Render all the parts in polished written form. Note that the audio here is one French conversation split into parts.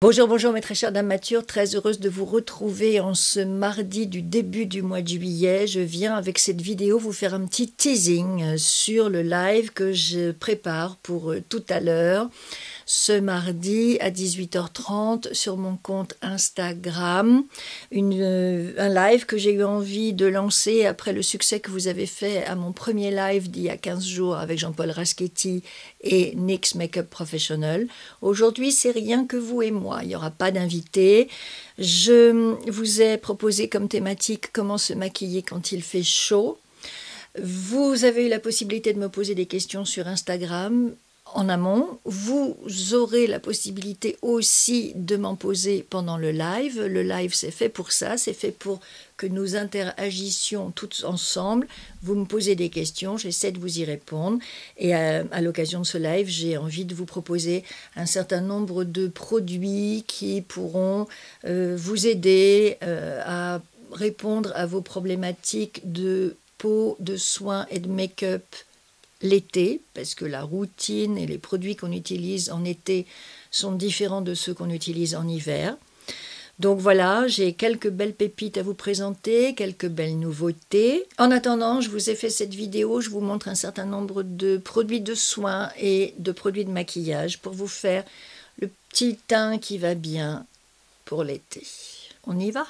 Bonjour, bonjour mes très chères dames matures, très heureuse de vous retrouver en ce mardi du début du mois de juillet. Je viens avec cette vidéo vous faire un petit teasing sur le live que je prépare pour tout à l'heure, ce mardi à 18h30 sur mon compte Instagram. Un live que j'ai eu envie de lancer après le succès que vous avez fait à mon premier live d'il y a 15 jours avec Jean-Paul Raschetti et NYX Makeup Professional. Aujourd'hui, c'est rien que vous et moi. Il n'y aura pas d'invité. Je vous ai proposé comme thématique comment se maquiller quand il fait chaud. Vous avez eu la possibilité de me poser des questions sur Instagram en amont. Vous aurez la possibilité aussi de m'en poser pendant le live. Le live, c'est fait pour ça. C'est fait pour que nous interagissions tous ensemble. Vous me posez des questions, j'essaie de vous y répondre. Et à l'occasion de ce live, j'ai envie de vous proposer un certain nombre de produits qui pourront vous aider à répondre à vos problématiques de peau, de soins et de make-up l'été, parce que la routine et les produits qu'on utilise en été sont différents de ceux qu'on utilise en hiver. Donc voilà, j'ai quelques belles pépites à vous présenter, quelques belles nouveautés. En attendant, je vous ai fait cette vidéo, je vous montre un certain nombre de produits de soins et de produits de maquillage pour vous faire le petit teint qui va bien pour l'été. On y va ?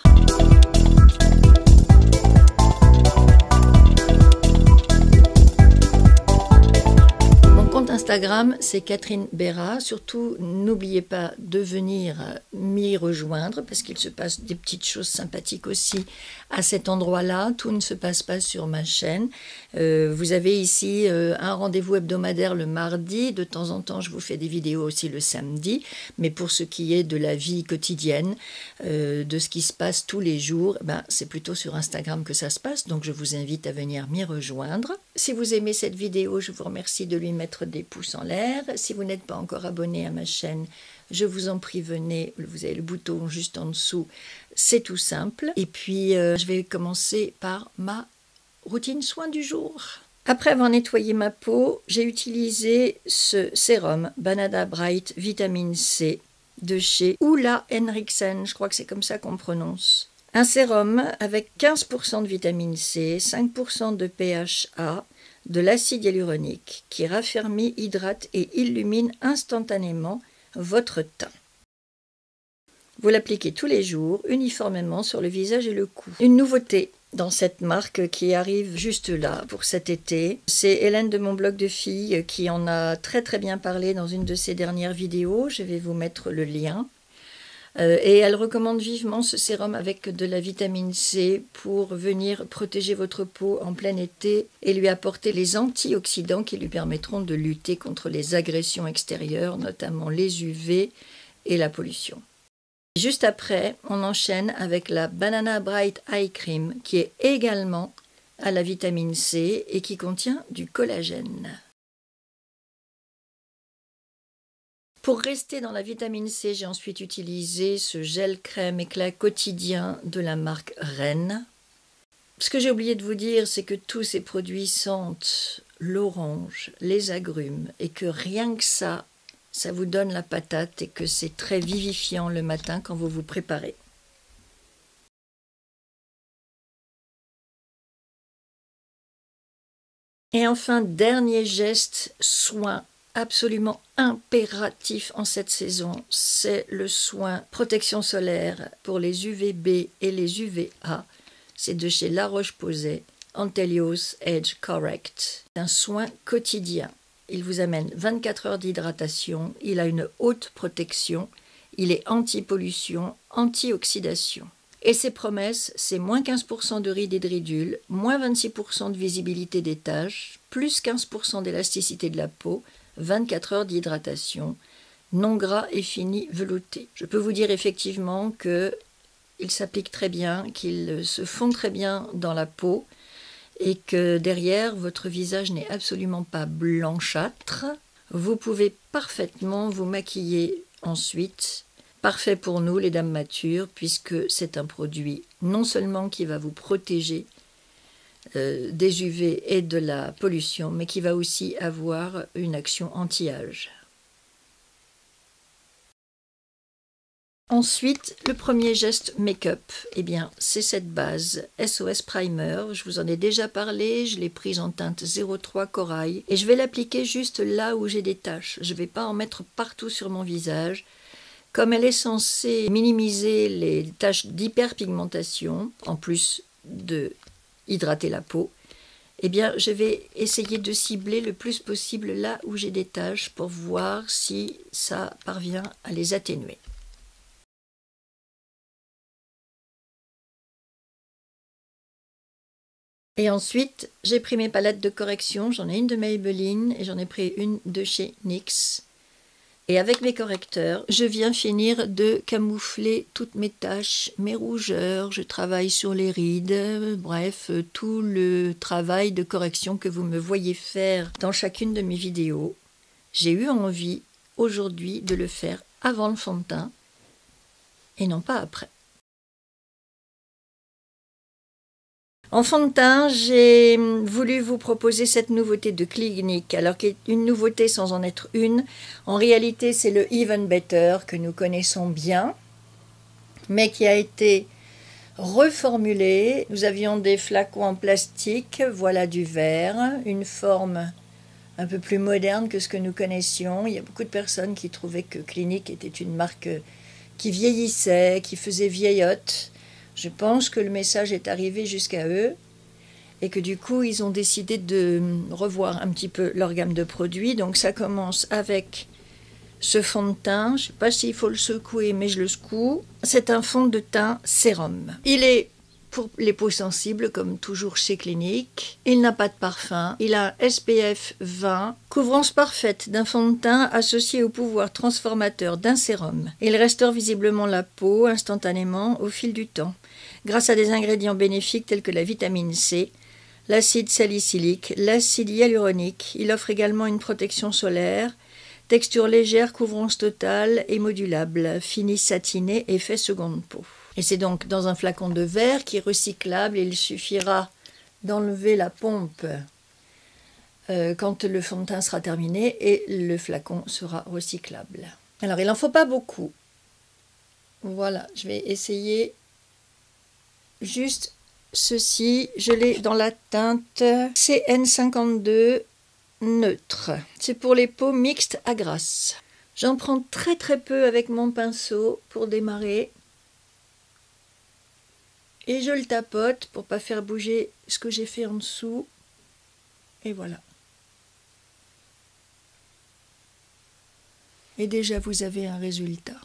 Instagram, c'est Catherine Béra. Surtout, n'oubliez pas de venir m'y rejoindre parce qu'il se passe des petites choses sympathiques aussi à cet endroit-là. Tout ne se passe pas sur ma chaîne. Vous avez ici un rendez-vous hebdomadaire le mardi. De temps en temps, je vous fais des vidéos aussi le samedi. Mais pour ce qui est de la vie quotidienne, de ce qui se passe tous les jours, c'est plutôt sur Instagram que ça se passe. Donc, je vous invite à venir m'y rejoindre. Si vous aimez cette vidéo, je vous remercie de lui mettre des pouces en l'air. Si vous n'êtes pas encore abonné à ma chaîne, je vous en prie, venez. Vous avez le bouton juste en dessous. C'est tout simple. Et puis, je vais commencer par ma routine soin du jour. Après avoir nettoyé ma peau, j'ai utilisé ce sérum Banana Bright Vitamine C de chez Ulla Henriksen. Je crois que c'est comme ça qu'on prononce. Un sérum avec 15% de vitamine C, 5% de PHA, de l'acide hyaluronique qui raffermit, hydrate et illumine instantanément votre teint. Vous l'appliquez tous les jours, uniformément sur le visage et le cou. Une nouveauté dans cette marque qui arrive juste là pour cet été, c'est Hélène de mon blog de filles qui en a très bien parlé dans une de ses dernières vidéos. Je vais vous mettre le lien. Et elle recommande vivement ce sérum avec de la vitamine C pour venir protéger votre peau en plein été et lui apporter les antioxydants qui lui permettront de lutter contre les agressions extérieures, notamment les UV et la pollution. Juste après, on enchaîne avec la Banana Bright Eye Cream qui est également à la vitamine C et qui contient du collagène. Pour rester dans la vitamine C, j'ai ensuite utilisé ce gel crème éclat quotidien de la marque Rennes. Ce que j'ai oublié de vous dire, c'est que tous ces produits sentent l'orange, les agrumes et que rien que ça vous donne la patate et que c'est très vivifiant le matin quand vous vous préparez. Et enfin, dernier geste, soin absolument impératif en cette saison, c'est le soin protection solaire pour les UVB et les UVA. C'est de chez La Roche-Posay, Antelios Age Correct. Un soin quotidien. Il vous amène 24 heures d'hydratation, il a une haute protection, il est anti-pollution, anti-oxydation. Et ses promesses, c'est moins 15% de rides et de ridules, moins 26% de visibilité des taches, plus 15% d'élasticité de la peau, 24 heures d'hydratation, non gras et fini velouté. Je peux vous dire effectivement qu'il s'applique très bien, qu'il se fond très bien dans la peau et que derrière, votre visage n'est absolument pas blanchâtre. Vous pouvez parfaitement vous maquiller ensuite. Parfait pour nous, les dames matures, puisque c'est un produit non seulement qui va vous protéger des UV et de la pollution, mais qui va aussi avoir une action anti-âge. Ensuite, le premier geste make-up, eh bien, c'est cette base SOS Primer. Je vous en ai déjà parlé, je l'ai prise en teinte 03 corail et je vais l'appliquer juste là où j'ai des taches. Je ne vais pas en mettre partout sur mon visage. Comme elle est censée minimiser les taches d'hyperpigmentation, en plus de hydrater la peau, eh bien, je vais essayer de cibler le plus possible là où j'ai des taches pour voir si ça parvient à les atténuer. Et ensuite, j'ai pris mes palettes de correction. J'en ai une de Maybelline et j'en ai pris une de chez NYX. Et avec mes correcteurs, je viens finir de camoufler toutes mes taches, mes rougeurs. Je travaille sur les rides, bref, tout le travail de correction que vous me voyez faire dans chacune de mes vidéos. J'ai eu envie aujourd'hui de le faire avant le fond de teint et non pas après. En fond de teint, j'ai voulu vous proposer cette nouveauté de Clinique, alors qui est une nouveauté sans en être une. En réalité, c'est le Even Better que nous connaissons bien, mais qui a été reformulé. Nous avions des flacons en plastique, voilà du verre, une forme un peu plus moderne que ce que nous connaissions. Il y a beaucoup de personnes qui trouvaient que Clinique était une marque qui vieillissait, qui faisait vieillotte. Je pense que le message est arrivé jusqu'à eux et que du coup, ils ont décidé de revoir un petit peu leur gamme de produits. Donc ça commence avec ce fond de teint. Je ne sais pas s'il faut le secouer, mais je le secoue. C'est un fond de teint sérum. Il est pour les peaux sensibles, comme toujours chez Clinique. Il n'a pas de parfum. Il a un SPF 20. Couvrance parfaite d'un fond de teint associé au pouvoir transformateur d'un sérum. Il restaure visiblement la peau instantanément au fil du temps, grâce à des ingrédients bénéfiques tels que la vitamine C, l'acide salicylique, l'acide hyaluronique. Il offre également une protection solaire, texture légère, couvrance totale et modulable, fini satiné, effet seconde peau. Et c'est donc dans un flacon de verre qui est recyclable. Il suffira d'enlever la pompe quand le fond de teint sera terminé et le flacon sera recyclable. Alors il n'en faut pas beaucoup. Voilà, je vais essayer juste ceci. Je l'ai dans la teinte CN52 neutre. C'est pour les peaux mixtes à grasse. J'en prends très très peu avec mon pinceau pour démarrer. Et je le tapote pour ne pas faire bouger ce que j'ai fait en dessous. Et voilà. Et déjà, vous avez un résultat.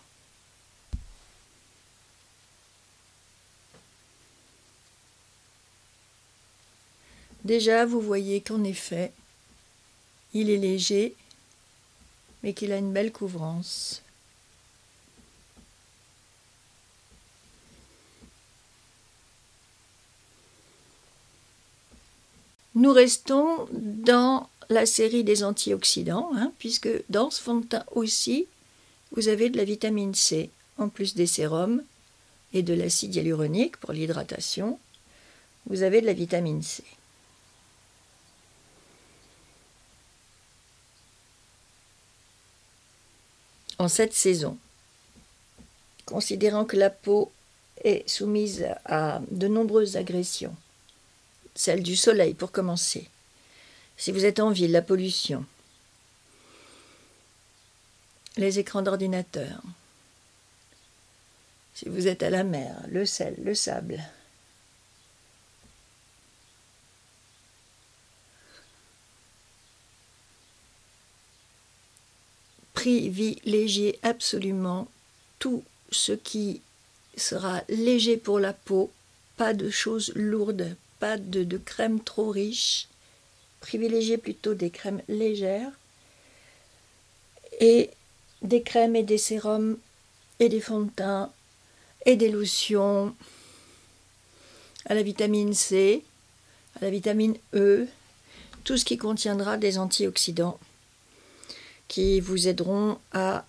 Déjà, vous voyez qu'en effet, il est léger, mais qu'il a une belle couvrance. Nous restons dans la série des antioxydants, puisque dans ce fond de teint aussi, vous avez de la vitamine C, en plus des sérums et de l'acide hyaluronique pour l'hydratation. Vous avez de la vitamine C. En cette saison, considérant que la peau est soumise à de nombreuses agressions, celle du soleil pour commencer, si vous êtes en ville, la pollution, les écrans d'ordinateur, si vous êtes à la mer, le sel, le sable, privilégiez absolument tout ce qui sera léger pour la peau, pas de choses lourdes, pas de crème trop riche, privilégiez plutôt des crèmes légères et des crèmes et des sérums et des fonds de teint et des lotions à la vitamine C, à la vitamine E, tout ce qui contiendra des antioxydants qui vous aideront à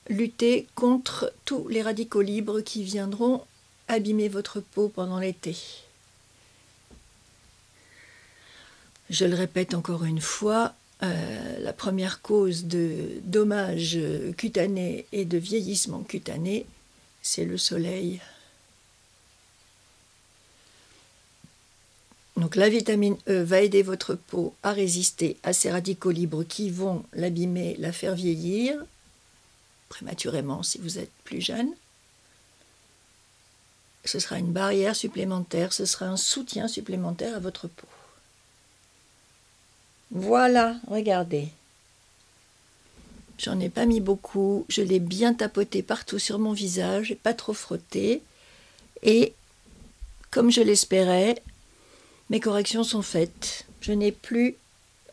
lutter contre tous les radicaux libres qui viendront abîmer votre peau pendant l'été. Je le répète encore une fois, la première cause de dommages cutanés et de vieillissement cutané, c'est le soleil. Donc la vitamine E va aider votre peau à résister à ces radicaux libres qui vont l'abîmer, la faire vieillir, prématurément si vous êtes plus jeune. Ce sera une barrière supplémentaire, ce sera un soutien supplémentaire à votre peau. Voilà, regardez. J'en ai pas mis beaucoup, je l'ai bien tapoté partout sur mon visage, pas trop frotté. Et comme je l'espérais, mes corrections sont faites. Je n'ai plus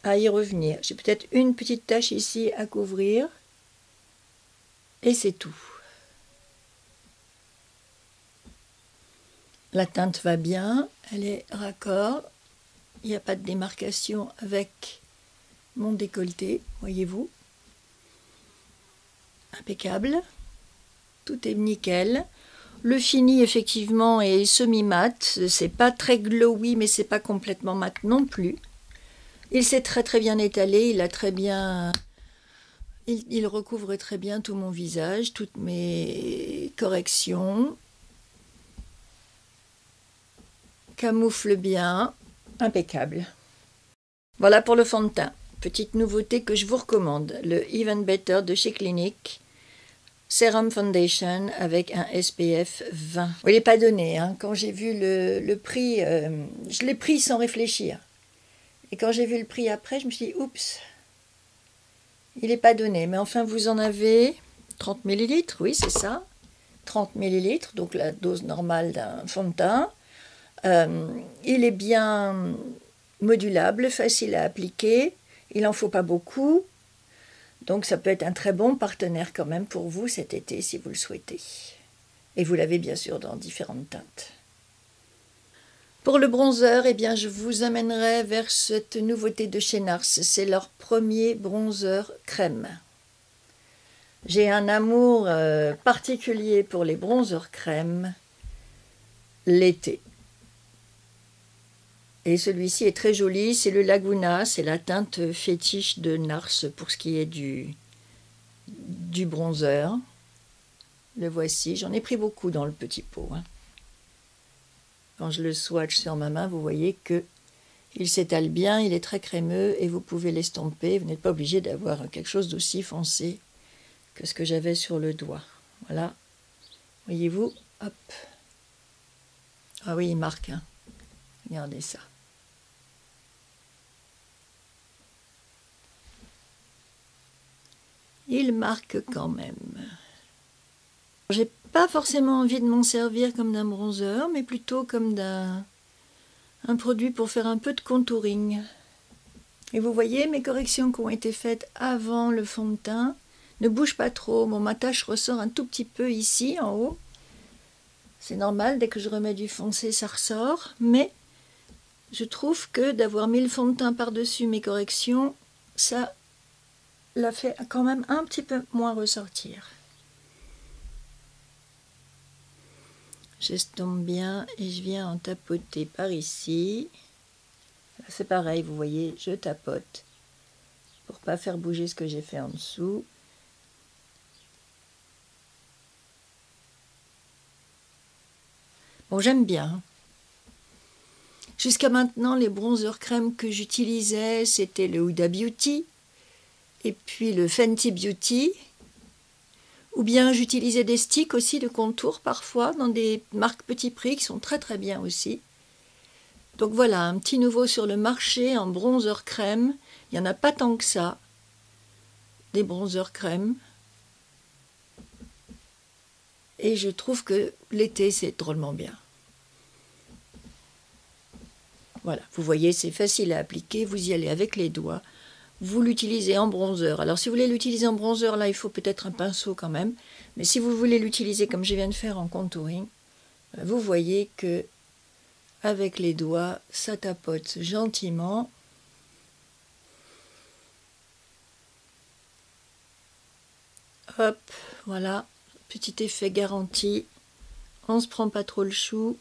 à y revenir. J'ai peut-être une petite tache ici à couvrir. Et c'est tout. La teinte va bien, elle est raccord. Il n'y a pas de démarcation avec mon décolleté, voyez-vous. Impeccable. Tout est nickel. Le fini, effectivement, est semi-mat. C'est pas très glowy, mais c'est pas complètement mat non plus. Il s'est très très bien étalé. Il a très bien... Il recouvre très bien tout mon visage, toutes mes corrections. Camoufle bien. Impeccable. Voilà pour le fond de teint. Petite nouveauté que je vous recommande. Le Even Better de chez Clinique. Serum Foundation avec un SPF 20. Il n'est pas donné. Hein. Quand j'ai vu le prix, je l'ai pris sans réfléchir. Et quand j'ai vu le prix après, je me suis dit, oups, il n'est pas donné. Mais enfin, vous en avez 30 ml, oui, c'est ça. 30 ml, donc la dose normale d'un fond de teint. Il est bien modulable, facile à appliquer. Il n'en faut pas beaucoup. Donc ça peut être un très bon partenaire quand même pour vous cet été si vous le souhaitez. Et vous l'avez bien sûr dans différentes teintes. Pour le bronzer, eh bien, je vous amènerai vers cette nouveauté de chez Nars. C'est leur premier bronzer crème. J'ai un amour particulier pour les bronzers crème l'été. Et celui-ci est très joli, c'est le Laguna, c'est la teinte fétiche de Nars pour ce qui est du bronzer. Le voici, j'en ai pris beaucoup dans le petit pot. Hein. Quand je le swatch sur ma main, vous voyez que il s'étale bien, il est très crémeux et vous pouvez l'estomper. Vous n'êtes pas obligé d'avoir quelque chose d'aussi foncé que ce que j'avais sur le doigt. Voilà, voyez-vous, hop. Ah oui, il marque, hein. Regardez ça. Il marque quand même. J'ai pas forcément envie de m'en servir comme d'un bronzer, mais plutôt comme d'un produit pour faire un peu de contouring. Et vous voyez, mes corrections qui ont été faites avant le fond de teint ne bougent pas trop. Bon, ma tache ressort un tout petit peu ici, en haut. C'est normal, dès que je remets du foncé, ça ressort. Mais je trouve que d'avoir mis le fond de teint par-dessus mes corrections, ça l'a fait quand même un petit peu moins ressortir. J'estompe bien et je viens en tapoter par ici. C'est pareil, vous voyez, je tapote pour pas faire bouger ce que j'ai fait en dessous. Bon, j'aime bien. Jusqu'à maintenant, les bronzers crème que j'utilisais, c'était le Huda Beauty et puis le Fenty Beauty. Ou bien j'utilisais des sticks aussi de contour parfois dans des marques petit prix qui sont très très bien aussi. Donc voilà, un petit nouveau sur le marché en bronzer crème. Il n'y en a pas tant que ça, des bronzers crème. Et je trouve que l'été, c'est drôlement bien. Voilà, vous voyez, c'est facile à appliquer. Vous y allez avec les doigts. Vous l'utilisez en bronzer. Alors si vous voulez l'utiliser en bronzer, là, il faut peut-être un pinceau quand même. Mais si vous voulez l'utiliser comme je viens de faire en contouring, vous voyez que avec les doigts, ça tapote gentiment. Hop, voilà, petit effet garanti. On ne se prend pas trop le chou.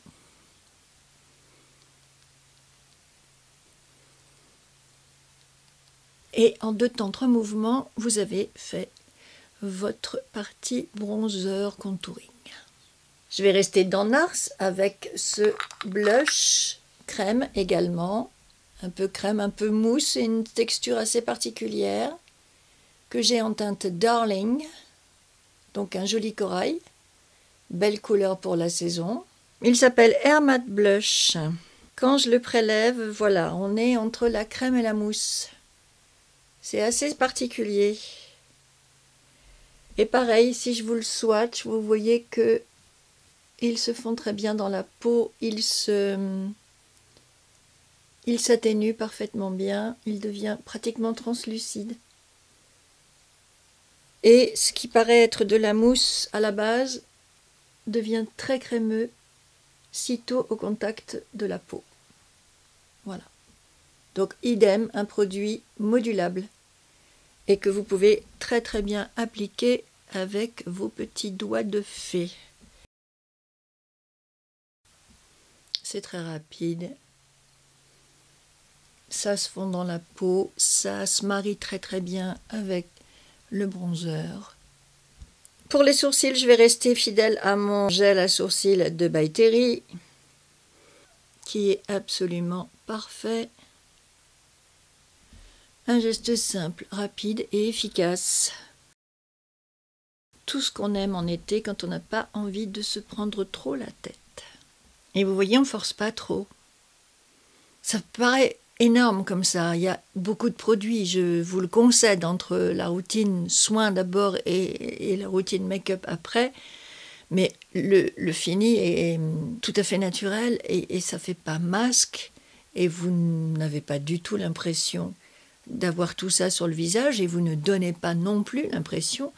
Et en 2 temps, 3 mouvements, vous avez fait votre partie bronzer contouring. Je vais rester dans Nars avec ce blush crème également. Un peu crème, un peu mousse et une texture assez particulière que j'ai en teinte Darling. Donc un joli corail. Belle couleur pour la saison. Il s'appelle Air Matte Blush. Quand je le prélève, voilà, on est entre la crème et la mousse. C'est assez particulier. Et pareil, si je vous le swatch, vous voyez que il se fond très bien dans la peau, il s'atténue parfaitement bien, il devient pratiquement translucide. Et ce qui paraît être de la mousse à la base devient très crémeux sitôt au contact de la peau. Voilà. Donc idem, un produit modulable et que vous pouvez très très bien appliquer avec vos petits doigts de fée. C'est très rapide. Ça se fond dans la peau, ça se marie très très bien avec le bronzer. Pour les sourcils, je vais rester fidèle à mon gel à sourcils de By Terry, qui est absolument parfait. Un geste simple, rapide et efficace. Tout ce qu'on aime en été quand on n'a pas envie de se prendre trop la tête. Et vous voyez, on ne force pas trop. Ça paraît énorme comme ça. Il y a beaucoup de produits, je vous le concède, entre la routine soin d'abord et la routine make-up après. Mais le fini est tout à fait naturel et ça ne fait pas masque. Et vous n'avez pas du tout l'impression d'avoir tout ça sur le visage et vous ne donnez pas non plus l'impression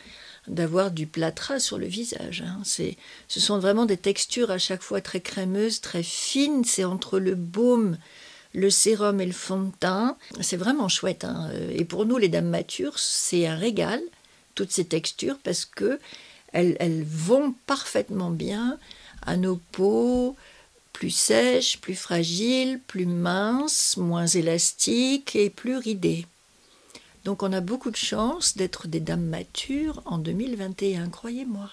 d'avoir du plâtras sur le visage. Ce sont vraiment des textures à chaque fois très crémeuses, très fines. C'est entre le baume, le sérum et le fond de teint. C'est vraiment chouette. Et pour nous, les dames matures, c'est un régal, toutes ces textures, parce que elles vont parfaitement bien à nos peaux plus sèches, plus fragiles, plus minces, moins élastiques et plus ridées. Donc on a beaucoup de chance d'être des dames matures en 2021, croyez-moi.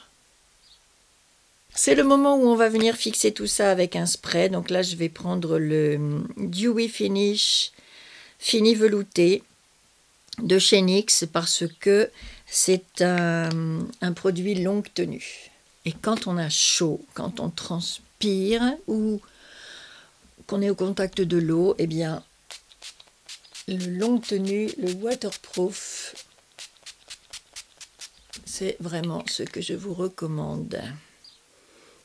C'est le moment où on va venir fixer tout ça avec un spray. Donc là, je vais prendre le Dewy Finish Fini Velouté de chez NYX parce que c'est un produit longue tenue. Et quand on a chaud, quand on transpire ou qu'on est au contact de l'eau, eh bien, le longue tenue, le waterproof, c'est vraiment ce que je vous recommande.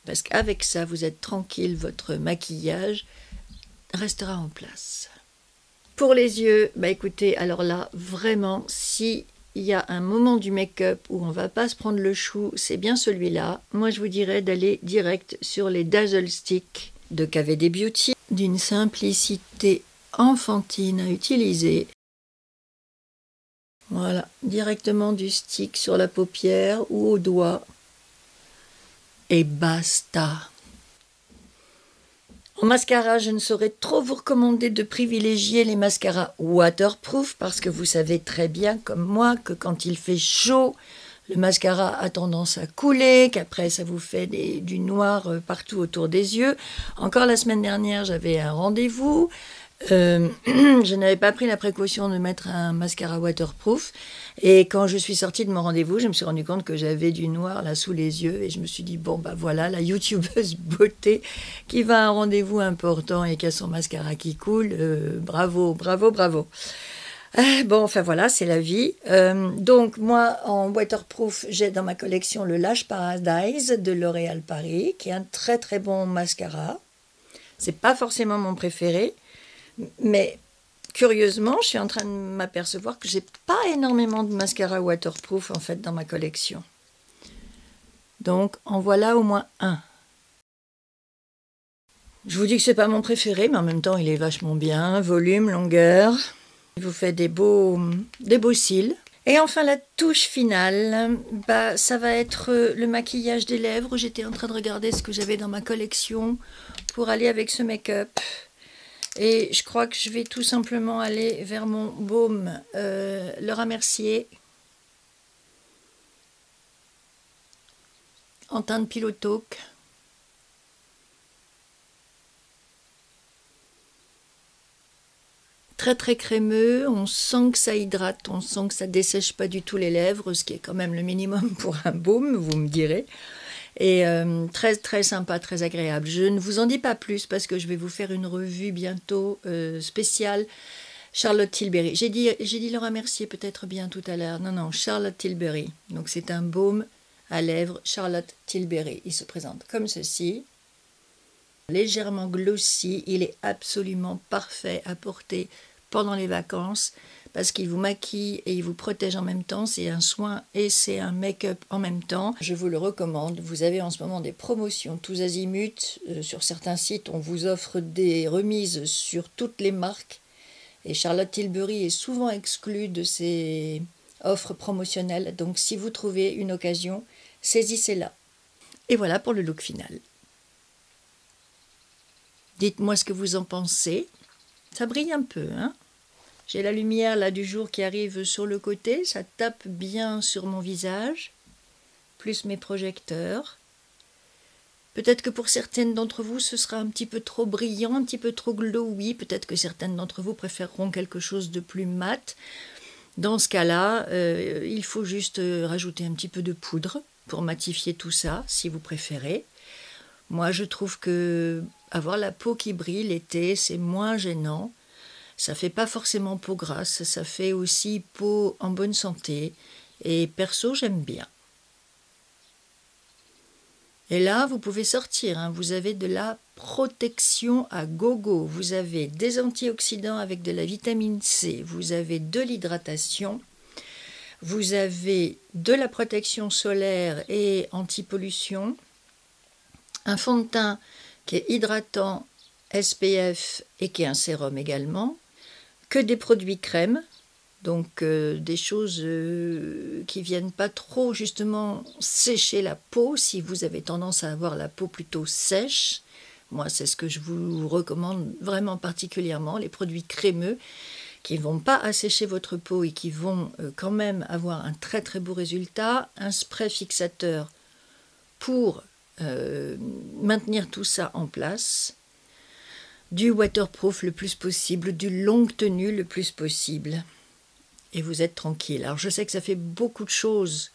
Parce qu'avec ça, vous êtes tranquille, votre maquillage restera en place. Pour les yeux, bah écoutez, alors là, vraiment, si il y a un moment du make-up où on ne va pas se prendre le chou, c'est bien celui-là. Moi, je vous dirais d'aller direct sur les Dazzle Stick de KVD Beauty, d'une simplicité enfantine à utiliser. Voilà, directement du stick sur la paupière ou au doigt. Et basta. En mascara, je ne saurais trop vous recommander de privilégier les mascaras waterproof parce que vous savez très bien comme moi que quand il fait chaud, le mascara a tendance à couler, qu'après ça vous fait du noir partout autour des yeux. Encore la semaine dernière, j'avais un rendez-vous. Je n'avais pas pris la précaution de mettre un mascara waterproof et quand je suis sortie de mon rendez-vous, je me suis rendu compte que j'avais du noir là sous les yeux et je me suis dit bon bah voilà la youtubeuse beauté qui va à un rendez-vous important et qui a son mascara qui coule, bravo, bravo, bravo. Bon, enfin voilà, c'est la vie. Donc moi, en waterproof, j'ai dans ma collection le Lash Paradise de L'Oréal Paris, qui est un très très bon mascara. C'est pas forcément mon préféré, mais curieusement, je suis en train de m'apercevoir que j'ai pas énormément de mascara waterproof en fait dans ma collection. Donc en voilà au moins un. Je vous dis que c'est pas mon préféré, mais en même temps, il est vachement bien. Volume, longueur. Il vous fait des beaux cils. Et enfin, la touche finale, bah, ça va être le maquillage des lèvres. J'étais en train de regarder ce que j'avais dans ma collection pour aller avec ce make-up. Et je crois que je vais tout simplement aller vers mon baume Laura Mercier en teinte Pillow Talk. très très crémeux, on sent que ça hydrate, on sent que ça dessèche pas du tout les lèvres, ce qui est quand même le minimum pour un baume, vous me direz. Et très très sympa, très agréable. Je ne vous en dis pas plus parce que je vais vous faire une revue bientôt spéciale Charlotte Tilbury. J'ai dit Laura Mercier peut-être bien tout à l'heure. Non, Charlotte Tilbury. Donc c'est un baume à lèvres Charlotte Tilbury. Il se présente comme ceci. Légèrement glossy, il est absolument parfait à porter pendant les vacances parce qu'il vous maquille et il vous protège en même temps. C'est un soin et c'est un make-up en même temps. Je vous le recommande. Vous avez en ce moment des promotions tous azimuts. Sur certains sites, on vous offre des remises sur toutes les marques. Et Charlotte Tilbury est souvent exclue de ces offres promotionnelles. Donc si vous trouvez une occasion, saisissez-la. Et voilà pour le look final. Dites-moi ce que vous en pensez. Ça brille un peu, hein? J'ai la lumière là du jour qui arrive sur le côté, ça tape bien sur mon visage, plus mes projecteurs. Peut-être que pour certaines d'entre vous, ce sera un petit peu trop brillant, un petit peu trop glowy. Peut-être que certaines d'entre vous préféreront quelque chose de plus mat. Dans ce cas-là, il faut juste rajouter un petit peu de poudre pour matifier tout ça, si vous préférez. Moi, je trouve que avoir la peau qui brille l'été, c'est moins gênant. Ça fait pas forcément peau grasse, ça fait aussi peau en bonne santé. Et perso, j'aime bien. Et là, vous pouvez sortir, hein. Vous avez de la protection à gogo. Vous avez des antioxydants avec de la vitamine C. Vous avez de l'hydratation. Vous avez de la protection solaire et anti-pollution. Un fond de teint qui est hydratant, SPF et qui est un sérum également. Que des produits crème, donc des choses qui viennent pas trop justement sécher la peau si vous avez tendance à avoir la peau plutôt sèche. Moi, c'est ce que je vous recommande vraiment particulièrement, les produits crémeux qui ne vont pas assécher votre peau et qui vont quand même avoir un très très beau résultat. Un spray fixateur pour maintenir tout ça en place. Du waterproof le plus possible, du longue tenue le plus possible. Et vous êtes tranquille. Alors je sais que ça fait beaucoup de choses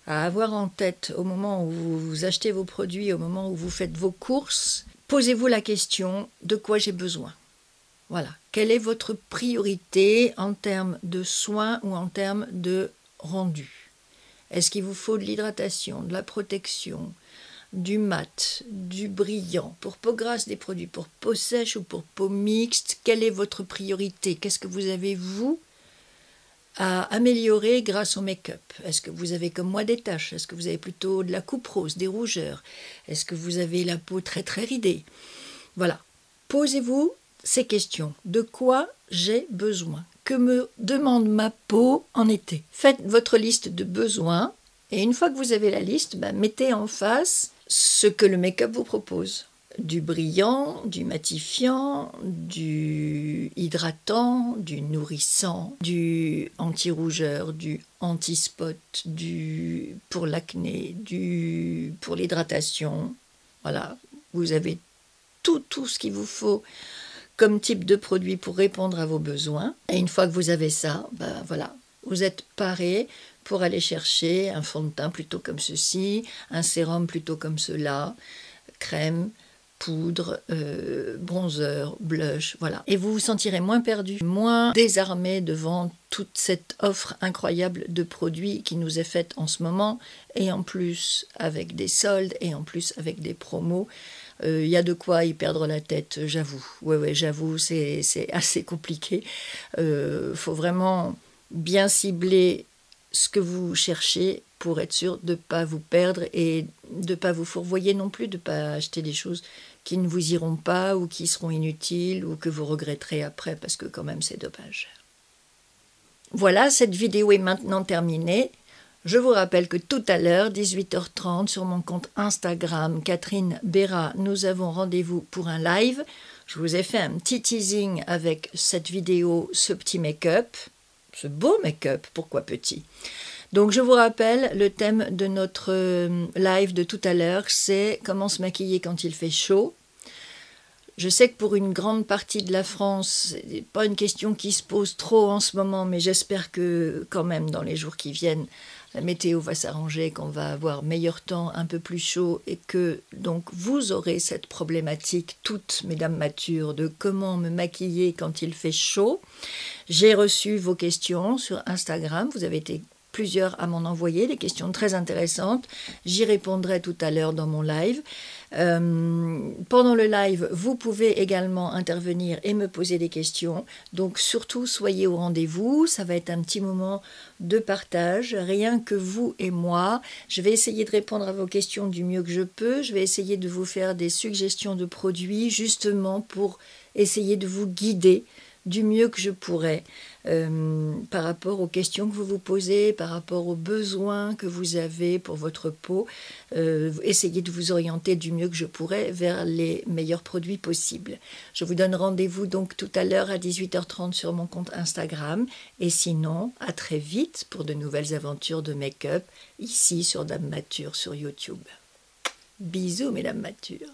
à avoir en tête au moment où vous achetez vos produits, au moment où vous faites vos courses. Posez-vous la question, de quoi j'ai besoin? Voilà. Quelle est votre priorité en termes de soins ou en termes de rendu? Est-ce qu'il vous faut de l'hydratation, de la protection, du mat, du brillant, pour peau grasse des produits, pour peau sèche ou pour peau mixte? Quelle est votre priorité? Qu'est-ce que vous avez, vous, à améliorer grâce au make-up? Est-ce que vous avez comme moi des taches? Est-ce que vous avez plutôt de la coupe rose, des rougeurs? Est-ce que vous avez la peau très très ridée? Voilà. Posez-vous ces questions. De quoi j'ai besoin? Que me demande ma peau en été? Faites votre liste de besoins et une fois que vous avez la liste, mettez en face ce que le make-up vous propose. Du brillant, du matifiant, du hydratant, du nourrissant, du anti-rougeur, du anti-spot, du pour l'acné, du pour l'hydratation. Voilà, vous avez tout ce qu'il vous faut comme type de produit pour répondre à vos besoins. Et une fois que vous avez ça, voilà, vous êtes paré pour aller chercher un fond de teint plutôt comme ceci, un sérum plutôt comme cela, crème, poudre, bronzer, blush, voilà. Et vous vous sentirez moins perdu, moins désarmé devant toute cette offre incroyable de produits qui nous est faite en ce moment, et en plus avec des soldes, et en plus avec des promos. Il y a de quoi y perdre la tête, j'avoue. Ouais, j'avoue, c'est assez compliqué. Faut vraiment bien cibler ce que vous cherchez pour être sûr de ne pas vous perdre et de ne pas vous fourvoyer non plus, de ne pas acheter des choses qui ne vous iront pas ou qui seront inutiles ou que vous regretterez après parce que quand même c'est dommage. Voilà, cette vidéo est maintenant terminée. Je vous rappelle que tout à l'heure, 18h30, sur mon compte Instagram, Catherine Béra, nous avons rendez-vous pour un live. Je vous ai fait un petit teasing avec cette vidéo, ce petit make-up, ce beau make-up, pourquoi petit? Donc je vous rappelle, le thème de notre live de tout à l'heure, c'est comment se maquiller quand il fait chaud. Je sais que pour une grande partie de la France, ce n'est pas une question qui se pose trop en ce moment, mais j'espère que quand même dans les jours qui viennent, la météo va s'arranger, qu'on va avoir meilleur temps, un peu plus chaud et que donc vous aurez cette problématique toutes, mesdames matures, de comment me maquiller quand il fait chaud. J'ai reçu vos questions sur Instagram, vous avez été plusieurs à m'en envoyer, des questions très intéressantes. J'y répondrai tout à l'heure dans mon live. Pendant le live, vous pouvez également intervenir et me poser des questions. Donc surtout, soyez au rendez-vous. Ça va être un petit moment de partage, rien que vous et moi. Je vais essayer de répondre à vos questions du mieux que je peux. Je vais essayer de vous faire des suggestions de produits, justement pour essayer de vous guider du mieux que je pourrais par rapport aux questions que vous vous posez, par rapport aux besoins que vous avez pour votre peau. Essayez de vous orienter du mieux que je pourrais vers les meilleurs produits possibles. Je vous donne rendez-vous donc tout à l'heure à 18h30 sur mon compte Instagram. Et sinon, à très vite pour de nouvelles aventures de make-up ici sur Dame Mature sur YouTube. Bisous, mesdames matures.